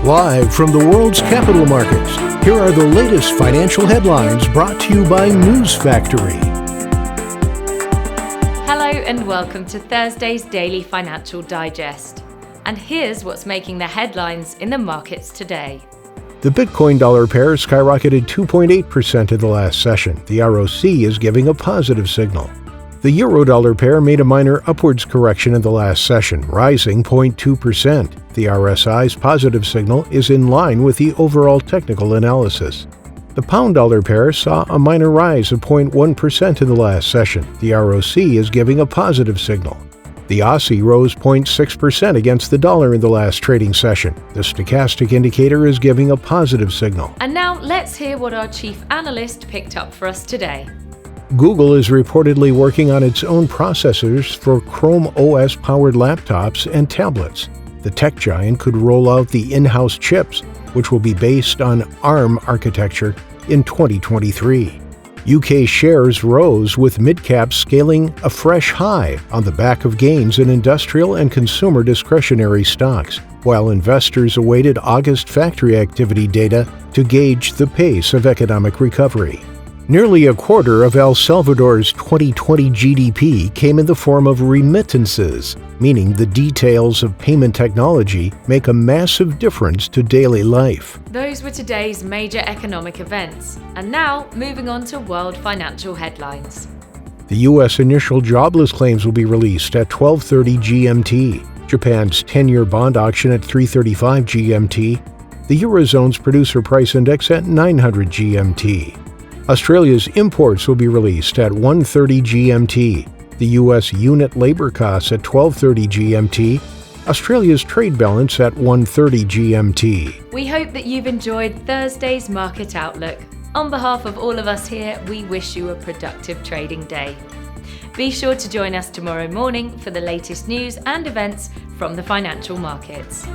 Live from the world's capital markets, here are the latest financial headlines brought to you by News Factory. Hello and welcome to Thursday's Daily Financial Digest. And here's what's making the headlines in the markets today. The Bitcoin dollar pair skyrocketed 2.8% in the last session. The ROC is giving a positive signal. The euro dollar pair made a minor upwards correction in the last session, rising 0.2%. The RSI's positive signal is in line with the overall technical analysis. The pound dollar pair saw a minor rise of 0.1% in the last session. The ROC is giving a positive signal. The Aussie rose 0.6% against the dollar in the last trading session. The stochastic indicator is giving a positive signal. And now let's hear what our chief analyst picked up for us today. Google is reportedly working on its own processors for Chrome OS-powered laptops and tablets. The tech giant could roll out the in-house chips, which will be based on ARM architecture, in 2023. UK shares rose with mid-caps scaling a fresh high on the back of gains in industrial and consumer discretionary stocks, while investors awaited August factory activity data to gauge the pace of economic recovery. Nearly a quarter of El Salvador's 2020 GDP came in the form of remittances, meaning the details of payment technology make a massive difference to daily life. Those were today's major economic events. And now, moving on to world financial headlines. The U.S. initial jobless claims will be released at 12:30 GMT. Japan's 10-year bond auction at 3:35 GMT. The Eurozone's producer price index at 900 GMT. Australia's imports will be released at 1:30 GMT. The U.S. unit labor costs at 12:30 GMT. Australia's trade balance at 1:30 GMT. We hope that you've enjoyed Thursday's Market Outlook. On behalf of all of us here, we wish you a productive trading day. Be sure to join us tomorrow morning for the latest news and events from the financial markets.